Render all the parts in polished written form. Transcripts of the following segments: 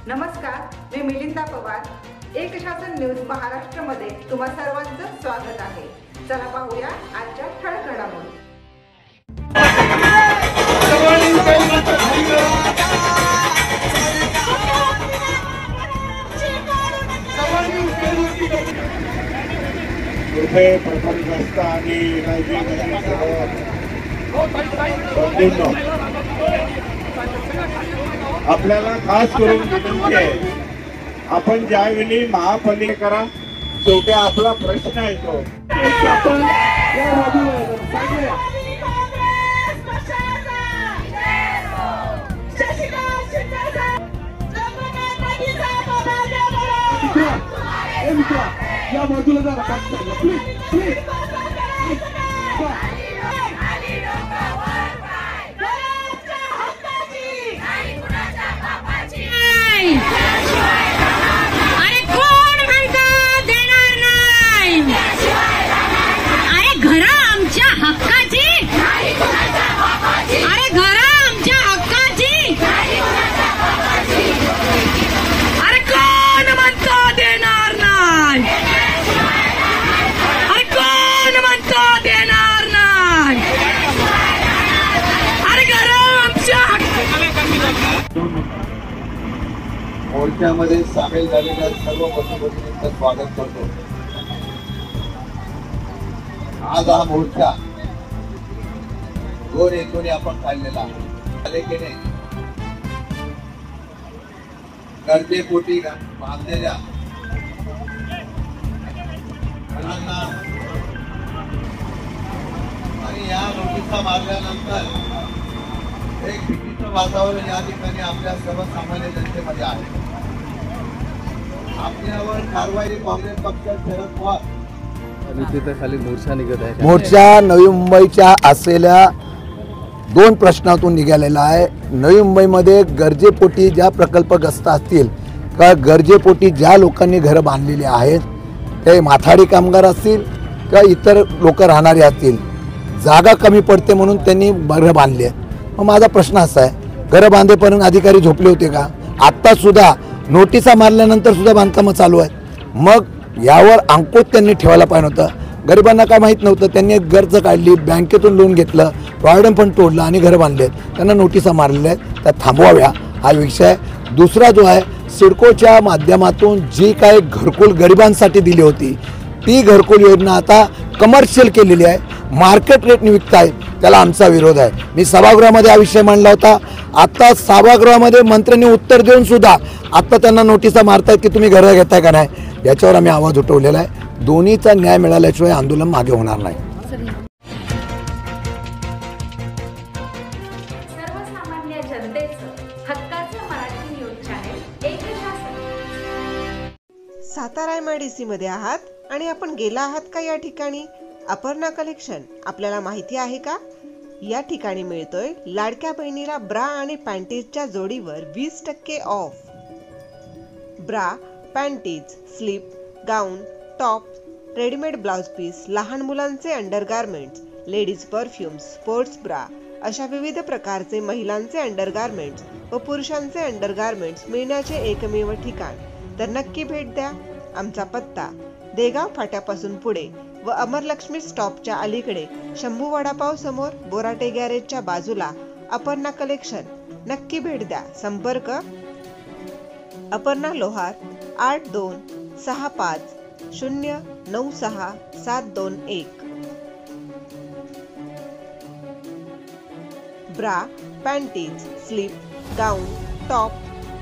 नमस्कार, मी मिलिंदा पवार। एक शासन न्यूज महाराष्ट्रमध्ये तुम्हा सर्वांचं स्वागत आहे। चला पाहूया आजच्या ठळक घडामोडी। रुपये प्रथमग्रस्त आणि आपल्याला खास करून विनंती आहे, आपण ज्यावेळी महापालिका करा, शेवटी आपला प्रश्न येतो। या बाजूला जरा अरे कोण म्हणतं देणार नाही? अरे घरा आमच्या हक्काची, अरे घरा आमच्या हक्काची, अरे कोण म्हणतं देणार नाही? अरे कोण म्हणतं देणार नाही? अरे घरा आमच्या मोर्चामध्ये सामील झालेल्या सर्व बंधू-भगिनींचं स्वागत करतो। आज हा मोर्चा 2 हेतूने आपण काढलेला आहे। गरजेपोटी बांधलेल्या घरांना आणि या नोटिसा मारल्यानंतर एक भीतीचं वातावरण या ठिकाणी आपल्या सर्वसामान्य जनतेमध्ये आहे। आपल्यावर कारवाई काँग्रेस पक्ष शरद पवार तिथे खाली मोर्चा निघत आहे। मोर्चा नवी मुंबईच्या असलेल्या 2 प्रश्नातून निघालेला आहे। नवी मुंबईमध्ये गरजेपोटी ज्या प्रकल्पग्रस्त असतील का गरजेपोटी ज्या लोकांनी घरं बांधलेली आहेत, ते माथाडी कामगार असतील का इतर लोक राहणारे असतील, जागा कमी पडते म्हणून त्यांनी घरं बांधली आहेत। मग माझा प्रश्न असा आहे, घरं बांधेपर्यंत अधिकारी झोपले होते का? आत्ता सुद्धा नोटिसा मारल्यानंतर सुद्धा बांधकामं चालू आहेत। मग यावर अंकुश त्यांनी ठेवायला पाहिजे होतं। गरिबांना काय माहीत नव्हतं, त्यांनी एक कर्ज काढली, बँकेतून लोन घेतलं, प्रॉव्हिडंट फंड तोडलं आणि घरं बांधले। त्यांना नोटिसा मारलेल्या आहेत, त्या थांबवाव्या हा विषय। दुसरा जो आहे, सिडकोच्या माध्यमातून जी काय घरकुल गरिबांसाठी दिली होती, ती घरकुल योजना आता कमर्शियल केलेली आहे, मार्केट रेटने विकताय, त्याला आमचा विरोध आहे। मी सभागृहामध्ये हा विषय मांडला होता। आता सभागृहामध्ये मंत्र्यांनी उत्तर देऊन सुद्धा आता त्यांना नोटिसा मारतायत की तुम्ही घरं घेताय का नाही, याच्यावर आम्ही आवाज उठवलेला आहे। दोन्हीचा न्याय मिळाल्याशिवाय आंदोलन मागे होणार नाही। सर्वसामान्य जनतेचं हक्काचं मराठी न्यूज चॅनेल एक शासन। सातारा MIDC मध्ये आहात आणि आपण गेला आहात का या ठिकाणी? अपर्णा कलेक्शन आपल्याला माहिती आहे का? या ठिकाणी मिळतोय लाडक्या बहिणीला ब्रा आणि पॅन्टीजच्या जोडीवर 20% off. Bra, panties, slip, gown, top, readymade blouse piece, लहान मुलांचे undergarments, ladies perfumes, sports bra अशा विविध प्रकारचे महिलांचे अंडरगार्मेंट्स व पुरुषांचे अंडरगार्मेंट्स मिळण्याचे एकमेव ठिकाण। तर नक्की भेट द्या। आमचा पत्ता देगाव फाट्यापासून पुढे व अमरलक्ष्मी स्टॉपच्या अलीकडे, शंभू वडापाव समोर, बोराटे गॅरेजच्या बाजूला, अपर्णा कलेक्शन। नक्की भेट द्या। संपर्क अपर्णा लोहार 8265096721। Bra, panties, slip, gown, top,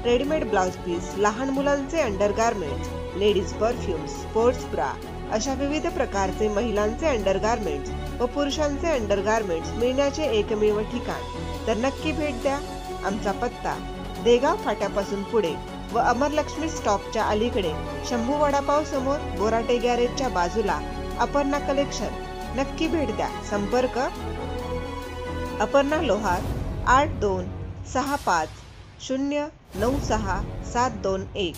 readymade blouse piece, लहान मुलांचे undergarments, ladies perfumes, sports bra अशा विविध प्रकारचे महिलांचे अंडरगार्मेंट्स व पुरुषांचे अंडरगार्मेंट्स मिळण्याचे एकमेव ठिकाण। तर नक्की भेट द्या। आमचा पत्ता देगाव फाट्यापासून पुढे व अमरलक्ष्मी स्टॉपच्या अलीकडे, शंभू वडापाव समोर, बोराटे गॅरेजच्या बाजूला, अपर्णा कलेक्शन। नक्की भेट द्या। संपर्क अपर्णा लोहार 8265096721।